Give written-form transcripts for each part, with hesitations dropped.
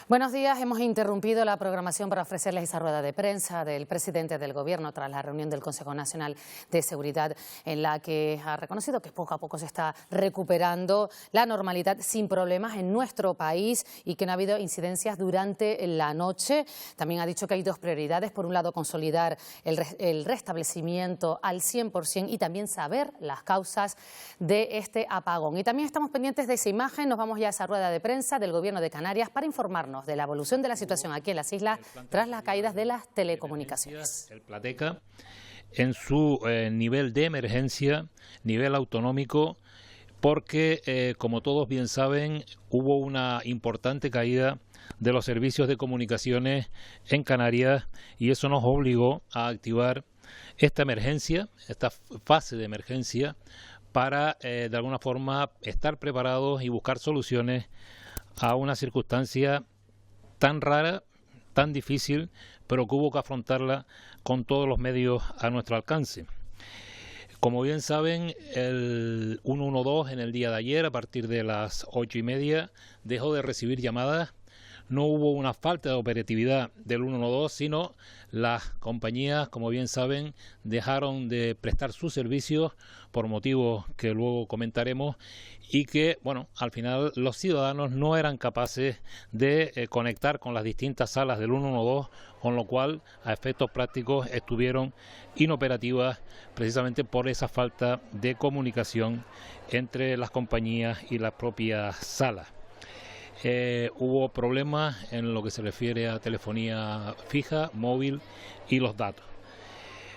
Buenos días. Hemos interrumpido la programación para ofrecerles esa rueda de prensa del presidente del Gobierno tras la reunión del Consejo Nacional de Seguridad, en la que ha reconocido que poco a poco se está recuperando la normalidad sin problemas en nuestro país y que no ha habido incidencias durante la noche. También ha dicho que hay dos prioridades. Por un lado, consolidar el restablecimiento al 100% y también saber las causas de este apagón. Y también estamos pendientes de esa imagen. Nos vamos ya a esa rueda de prensa del Gobierno de Canarias para informarnos de la evolución de la situación aquí en las islas tras las caídas de las telecomunicaciones. El Plateca, en su nivel de emergencia, nivel autonómico, porque, como todos bien saben, hubo una importante caída de los servicios de comunicaciones en Canarias y eso nos obligó a activar esta emergencia, esta fase de emergencia, para, de alguna forma, estar preparados y buscar soluciones a una circunstancia tan rara, tan difícil, pero que hubo que afrontarla con todos los medios a nuestro alcance. Como bien saben, el 112 en el día de ayer, a partir de las 8:30, dejó de recibir llamadas. No hubo una falta de operatividad del 112, sino las compañías, como bien saben, dejaron de prestar sus servicios por motivos que luego comentaremos y que, bueno, al final los ciudadanos no eran capaces de conectar con las distintas salas del 112, con lo cual, a efectos prácticos, estuvieron inoperativas precisamente por esa falta de comunicación entre las compañías y las propias salas. Hubo problemas en lo que se refiere a telefonía fija, móvil y los datos.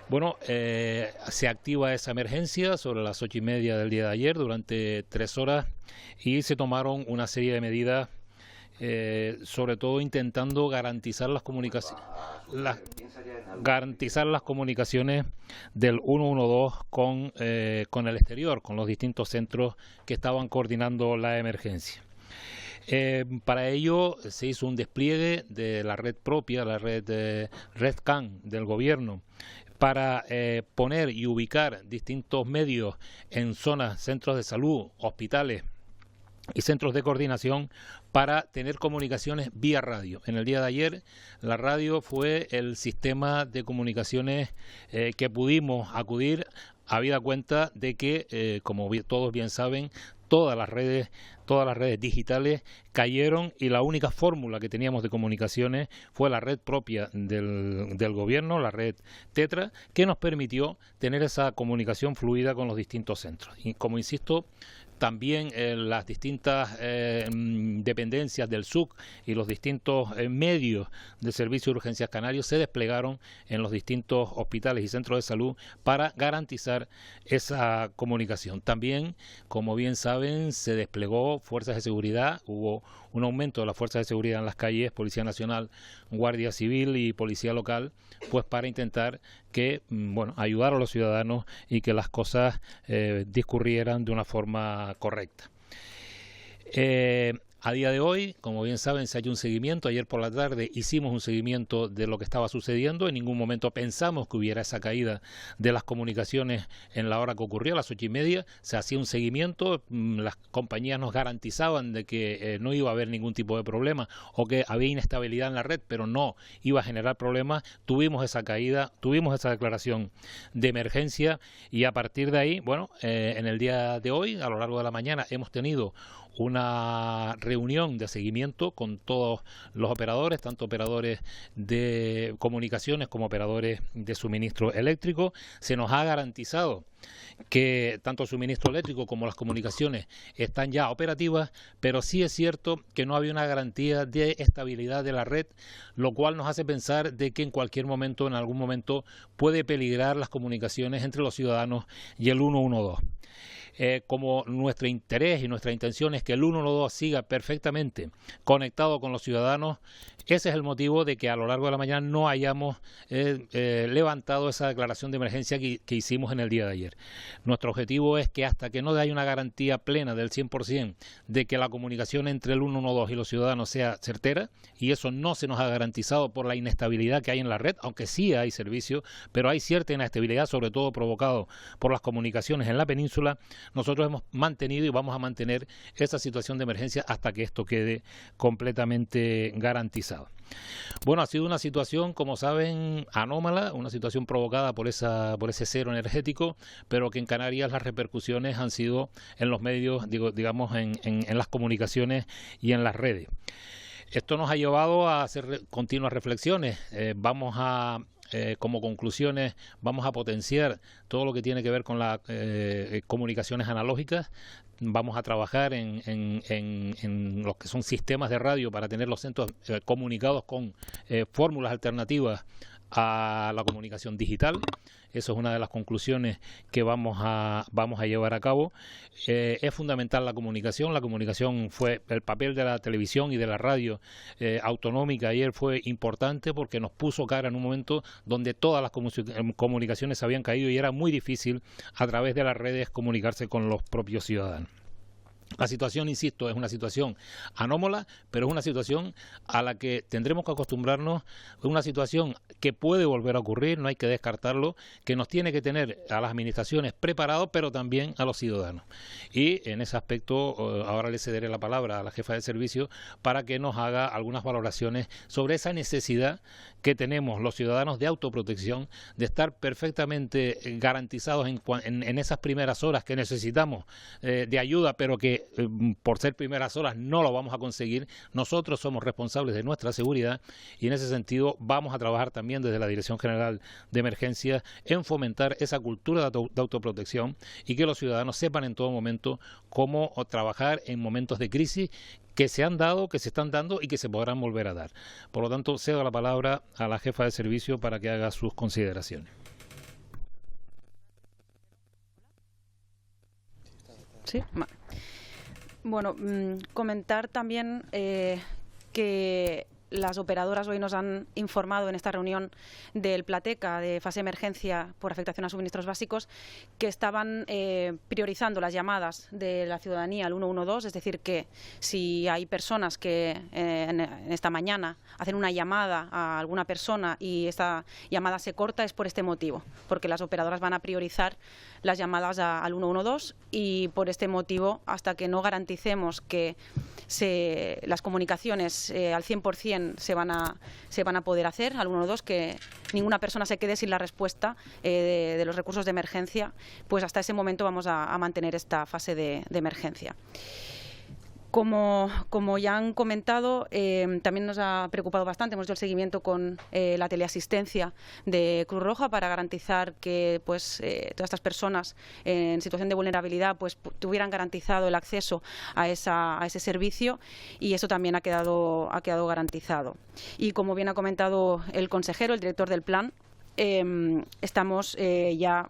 Bueno, se activa esa emergencia sobre las 8:30 del día de ayer durante 3 horas y se tomaron una serie de medidas, sobre todo intentando garantizar las comunicaciones, del 112 con el exterior, con los distintos centros que estaban coordinando la emergencia. Para ello se hizo un despliegue de la red propia, la red RedCan del Gobierno, para poner y ubicar distintos medios en zonas, centros de salud, hospitales y centros de coordinación para tener comunicaciones vía radio. En el día de ayer la radio fue el sistema de comunicaciones que pudimos acudir, habida cuenta de que, como todos bien saben, todas las redes digitales cayeron y la única fórmula que teníamos de comunicaciones fue la red propia del Gobierno, la red Tetra, que nos permitió tener esa comunicación fluida con los distintos centros. Y como insisto, también las distintas dependencias del SUC y los distintos medios de Servicio de Urgencias Canarios se desplegaron en los distintos hospitales y centros de salud para garantizar esa comunicación. También, como bien saben, se desplegó fuerzas de seguridad, hubo un aumento de las fuerzas de seguridad en las calles, Policía Nacional, Guardia Civil y Policía Local, pues para intentar que, ayudar a los ciudadanos y que las cosas discurrieran de una forma correcta. A día de hoy, como bien saben, se ha hecho un seguimiento. Ayer por la tarde hicimos un seguimiento de lo que estaba sucediendo. En ningún momento pensamos que hubiera esa caída de las comunicaciones en la hora que ocurrió, a las 8:30. Se hacía un seguimiento. Las compañías nos garantizaban de que no iba a haber ningún tipo de problema o que había inestabilidad en la red, pero no iba a generar problemas. Tuvimos esa caída, tuvimos esa declaración de emergencia y a partir de ahí, en el día de hoy, a lo largo de la mañana, hemos tenido una reunión de seguimiento con todos los operadores, tanto operadores de comunicaciones como operadores de suministro eléctrico. Se nos ha garantizado que tanto el suministro eléctrico como las comunicaciones están ya operativas, pero sí es cierto que no había una garantía de estabilidad de la red, lo cual nos hace pensar de que en cualquier momento, en algún momento, puede peligrar las comunicaciones entre los ciudadanos y el 112. Como nuestro interés y nuestra intención es que el 112 siga perfectamente conectado con los ciudadanos, ese es el motivo de que a lo largo de la mañana no hayamos levantado esa declaración de emergencia que hicimos en el día de ayer. Nuestro objetivo es que hasta que no haya una garantía plena del 100% de que la comunicación entre el 112 y los ciudadanos sea certera, y eso no se nos ha garantizado por la inestabilidad que hay en la red, aunque sí hay servicio, pero hay cierta inestabilidad, sobre todo provocado por las comunicaciones en la península, nosotros hemos mantenido y vamos a mantener esa situación de emergencia hasta que esto quede completamente garantizado. Bueno, ha sido una situación, como saben, anómala, una situación provocada por ese cero energético, pero que en Canarias las repercusiones han sido en los medios, digamos, en las comunicaciones y en las redes. Esto nos ha llevado a hacer continuas reflexiones. Como conclusiones, vamos a potenciar todo lo que tiene que ver con las comunicaciones analógicas. Vamos a trabajar en los que son sistemas de radio para tener los centros comunicados con fórmulas alternativas a la comunicación digital. Eso es una de las conclusiones que vamos a llevar a cabo. Es fundamental la comunicación. La comunicación fue el papel de la televisión y de la radio autonómica ayer fue importante porque nos puso cara en un momento donde todas las comunicaciones habían caído y era muy difícil a través de las redes comunicarse con los propios ciudadanos. La situación, insisto, es una situación anómala, pero es una situación a la que tendremos que acostumbrarnos, una situación que puede volver a ocurrir, no hay que descartarlo, que nos tiene que tener a las administraciones preparados, pero también a los ciudadanos. Y en ese aspecto, ahora le cederé la palabra a la jefa de servicio para que nos haga algunas valoraciones sobre esa necesidad que tenemos los ciudadanos de autoprotección, de estar perfectamente garantizados en esas primeras horas que necesitamos de ayuda, pero que por ser primeras horas no lo vamos a conseguir. Nosotros somos responsables de nuestra seguridad y en ese sentido vamos a trabajar también desde la Dirección General de Emergencias en fomentar esa cultura de autoprotección y que los ciudadanos sepan en todo momento cómo trabajar en momentos de crisis que se han dado, que se están dando y que se podrán volver a dar. Por lo tanto, cedo la palabra a la jefa de servicio para que haga sus consideraciones. Sí, bueno, comentar también que las operadoras hoy nos han informado en esta reunión del Plateca de fase de emergencia por afectación a suministros básicos que estaban priorizando las llamadas de la ciudadanía al 112, es decir, que si hay personas que en esta mañana hacen una llamada a alguna persona y esta llamada se corta es por este motivo, porque las operadoras van a priorizar las llamadas al 112 y por este motivo, hasta que no garanticemos que las comunicaciones al 100% se van a poder hacer al 112, que ninguna persona se quede sin la respuesta de los recursos de emergencia, pues hasta ese momento vamos a mantener esta fase de emergencia. Como ya han comentado, también nos ha preocupado bastante, hemos hecho el seguimiento con la teleasistencia de Cruz Roja para garantizar que todas estas personas en situación de vulnerabilidad tuvieran garantizado el acceso a ese servicio y eso también ha quedado garantizado. Y como bien ha comentado el consejero, el director del plan, estamos ya...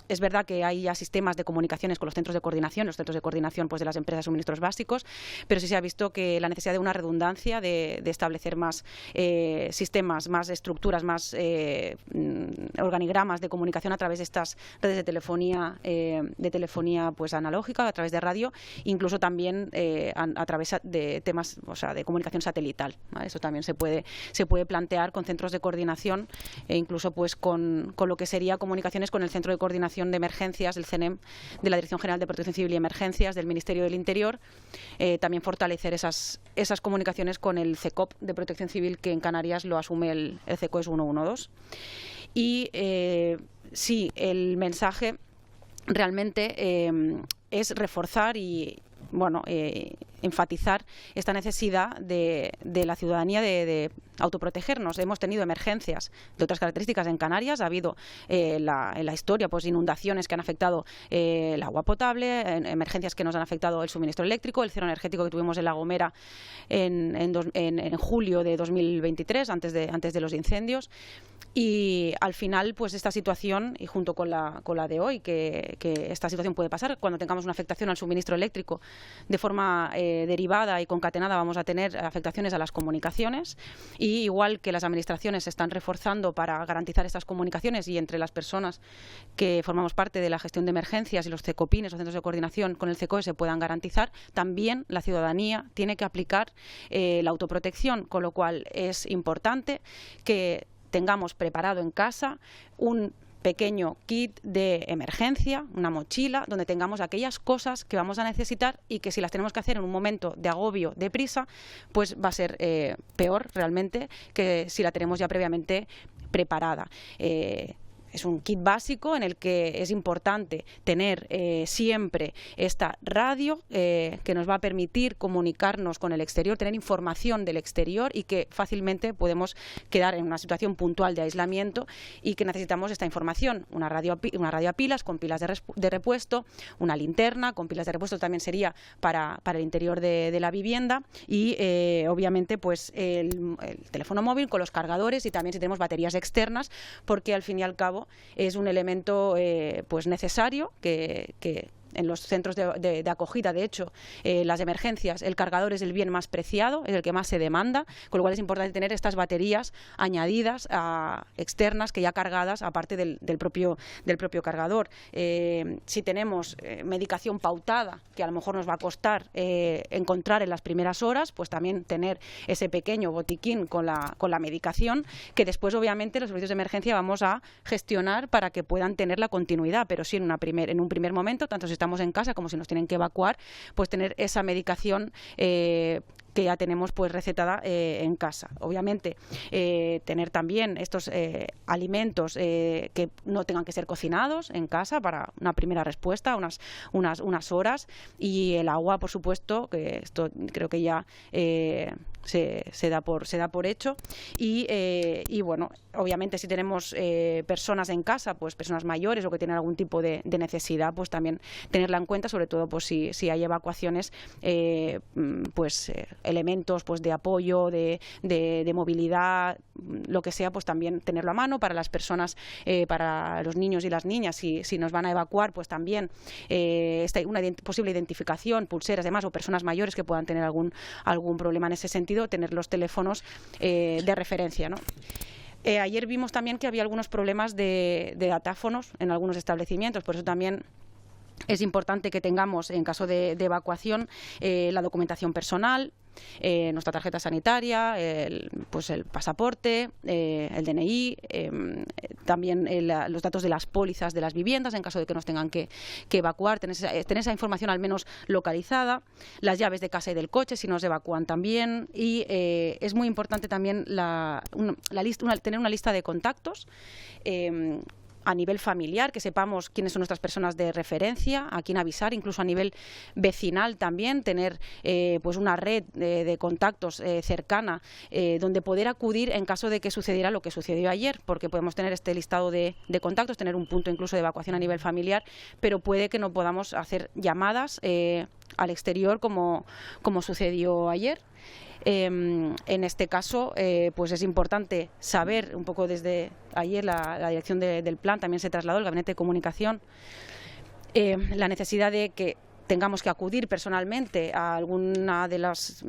Es verdad que hay ya sistemas de comunicaciones con los centros de coordinación de las empresas de suministros básicos, pero sí se ha visto que la necesidad de una redundancia, de establecer más sistemas, más estructuras, más organigramas de comunicación a través de estas redes de telefonía analógica, a través de radio, incluso también a través de temas, de comunicación satelital, ¿vale? Eso también se puede plantear con centros de coordinación e incluso con lo que sería comunicaciones con el centro de coordinación de emergencias del CENEM, de la Dirección General de Protección Civil y Emergencias del Ministerio del Interior, también fortalecer esas comunicaciones con el CECOP de Protección Civil, que en Canarias lo asume el CECOES 112. Y sí, el mensaje realmente es reforzar y enfatizar esta necesidad de la ciudadanía de autoprotegernos. Hemos tenido emergencias de otras características en Canarias, ha habido en la historia inundaciones que han afectado el agua potable, emergencias que nos han afectado el suministro eléctrico, el cero energético que tuvimos en La Gomera en julio de 2023, antes de los incendios. Y al final, esta situación, y junto con la de hoy, que esta situación puede pasar cuando tengamos una afectación al suministro eléctrico de forma derivada y concatenada, vamos a tener afectaciones a las comunicaciones. Y igual que las administraciones se están reforzando para garantizar estas comunicaciones y entre las personas que formamos parte de la gestión de emergencias y los CECOPINES, los centros de coordinación con el CECOE, se puedan garantizar, también la ciudadanía tiene que aplicar la autoprotección, con lo cual es importante que tengamos preparado en casa un pequeño kit de emergencia, una mochila, donde tengamos aquellas cosas que vamos a necesitar y que si las tenemos que hacer en un momento de agobio, de prisa, pues va a ser peor realmente que si la tenemos ya previamente preparada. Es un kit básico en el que es importante tener siempre esta radio que nos va a permitir comunicarnos con el exterior, tener información del exterior y que fácilmente podemos quedar en una situación puntual de aislamiento y que necesitamos esta información. Una radio a pilas con pilas de repuesto, una linterna con pilas de repuesto también sería para el interior de la vivienda y obviamente pues el teléfono móvil con los cargadores y también si tenemos baterías externas, porque al fin y al cabo es un elemento pues necesario que en los centros de acogida, de hecho, las emergencias, el cargador es el bien más preciado, es el que más se demanda, con lo cual es importante tener estas baterías añadidas externas que ya cargadas, aparte del propio cargador. Si tenemos medicación pautada, que a lo mejor nos va a costar encontrar en las primeras horas, pues también tener ese pequeño botiquín con la medicación, que después obviamente los servicios de emergencia vamos a gestionar para que puedan tener la continuidad, pero sí en un primer momento, tanto si estamos en casa como si nos tienen que evacuar, pues tener esa medicación que ya tenemos pues recetada en casa. Obviamente tener también estos alimentos que no tengan que ser cocinados en casa para una primera respuesta, unas horas, y el agua, por supuesto, que esto creo que ya se da por hecho y bueno, obviamente si tenemos personas en casa, pues personas mayores o que tienen algún tipo de necesidad, pues también tenerla en cuenta, sobre todo pues si hay evacuaciones, pues elementos pues de apoyo, de movilidad, lo que sea, pues también tenerlo a mano para las personas, para los niños y las niñas, si nos van a evacuar, pues también una posible identificación, pulseras, además, o personas mayores que puedan tener algún problema en ese sentido, tener los teléfonos de referencia, ¿no? Ayer vimos también que había algunos problemas de datáfonos en algunos establecimientos, por eso también es importante que tengamos, en caso de evacuación, la documentación personal, nuestra tarjeta sanitaria, pues el pasaporte, el DNI, también los datos de las pólizas de las viviendas en caso de que nos tengan que evacuar, tener esa información al menos localizada, las llaves de casa y del coche si nos evacúan también, y es muy importante también tener una lista de contactos a nivel familiar, que sepamos quiénes son nuestras personas de referencia, a quién avisar, incluso a nivel vecinal también, tener pues una red de contactos cercana donde poder acudir en caso de que sucediera lo que sucedió ayer, porque podemos tener este listado de contactos, tener un punto incluso de evacuación a nivel familiar, pero puede que no podamos hacer llamadas al exterior como sucedió ayer. En este caso, pues es importante saber, un poco desde ayer la dirección del plan también se trasladó al Gabinete de Comunicación, la necesidad de que tengamos que acudir personalmente a alguna de los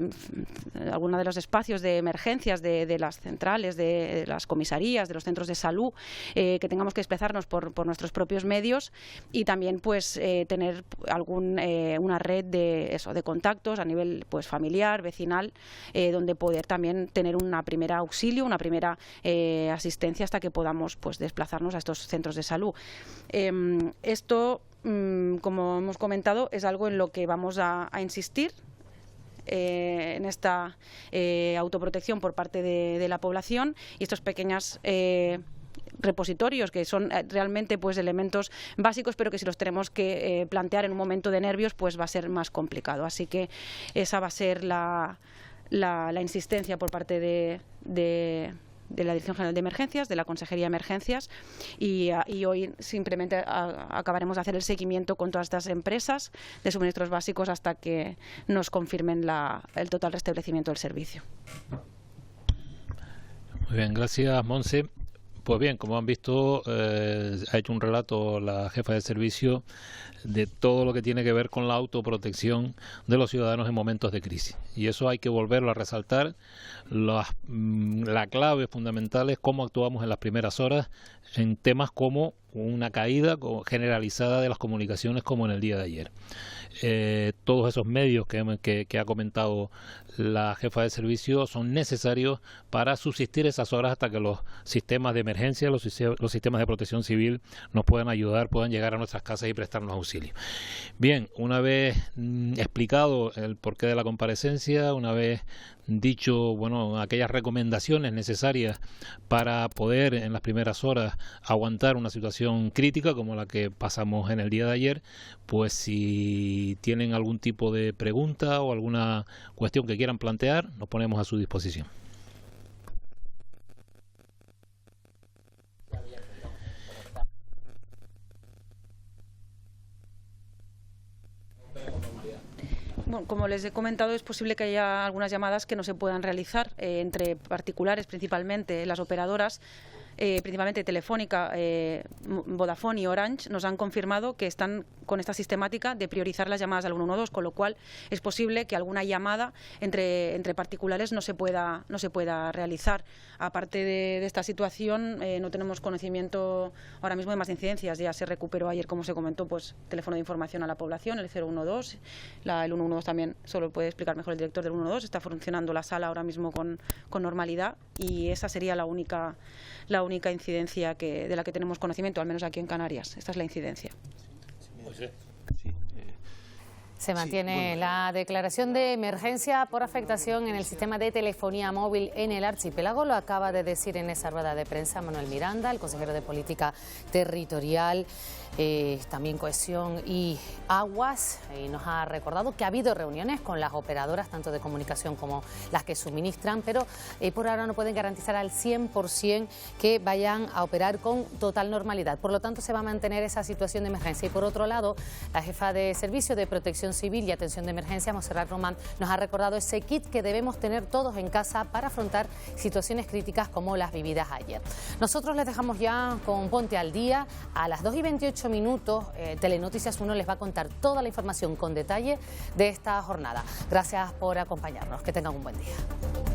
espacios de emergencias de las centrales, de las comisarías, de los centros de salud, que tengamos que desplazarnos por nuestros propios medios y también pues tener una red de contactos a nivel pues familiar, vecinal, donde poder también tener una primera auxilio, una primera asistencia hasta que podamos pues desplazarnos a estos centros de salud. Esto, como hemos comentado, es algo en lo que vamos a insistir en esta autoprotección por parte de la población, y estos pequeños repositorios que son realmente pues elementos básicos, pero que si los tenemos que plantear en un momento de nervios pues va a ser más complicado. Así que esa va a ser la insistencia por parte de la Dirección General de Emergencias, de la Consejería de Emergencias, y hoy simplemente acabaremos de hacer el seguimiento con todas estas empresas de suministros básicos hasta que nos confirmen el total restablecimiento del servicio. Muy bien, gracias, Monse. Pues bien, como han visto, ha hecho un relato la jefa de servicio de todo lo que tiene que ver con la autoprotección de los ciudadanos en momentos de crisis. Y eso hay que volverlo a resaltar. La clave fundamental es cómo actuamos en las primeras horas en temas como una caída generalizada de las comunicaciones como en el día de ayer. todos esos medios que ha comentado la jefa de servicio son necesarios para subsistir esas horas hasta que los sistemas de emergencia, los sistemas de protección civil nos puedan ayudar, puedan llegar a nuestras casas y prestarnos auxilio. Bien, una vez explicado el porqué de la comparecencia, una vez dicho, bueno, aquellas recomendaciones necesarias para poder en las primeras horas aguantar una situación crítica como la que pasamos en el día de ayer, pues si tienen algún tipo de pregunta o alguna cuestión que quieran plantear, nos ponemos a su disposición. Bueno, como les he comentado, es posible que haya algunas llamadas que no se puedan realizar entre particulares, principalmente las operadoras. Principalmente Telefónica, Vodafone y Orange nos han confirmado que están con esta sistemática de priorizar las llamadas al 112, con lo cual es posible que alguna llamada entre particulares no se pueda realizar. Aparte de esta situación, no tenemos conocimiento ahora mismo de más incidencias. Ya se recuperó ayer, como se comentó, pues teléfono de información a la población, el 012, el 112 también, solo puede explicar mejor el director del 112, está funcionando la sala ahora mismo con normalidad, y esa sería la única incidencia de la que tenemos conocimiento, al menos aquí en Canarias. Esta es la incidencia. Se mantiene la declaración de emergencia por afectación en el sistema de telefonía móvil en el archipiélago. Lo acaba de decir en esa rueda de prensa Manuel Miranda, el consejero de Política Territorial, también Cohesión y Aguas, y nos ha recordado que ha habido reuniones con las operadoras, tanto de comunicación como las que suministran, pero por ahora no pueden garantizar al 100% que vayan a operar con total normalidad. Por lo tanto, se va a mantener esa situación de emergencia. Y por otro lado, la jefa de Servicio de Protección Civil y Atención de Emergencia, Montserrat Román, nos ha recordado ese kit que debemos tener todos en casa para afrontar situaciones críticas como las vividas ayer. Nosotros les dejamos ya con Ponte al Día. A las 2:28 minutos, Telenoticias 1 les va a contar toda la información con detalle de esta jornada. Gracias por acompañarnos. Que tengan un buen día.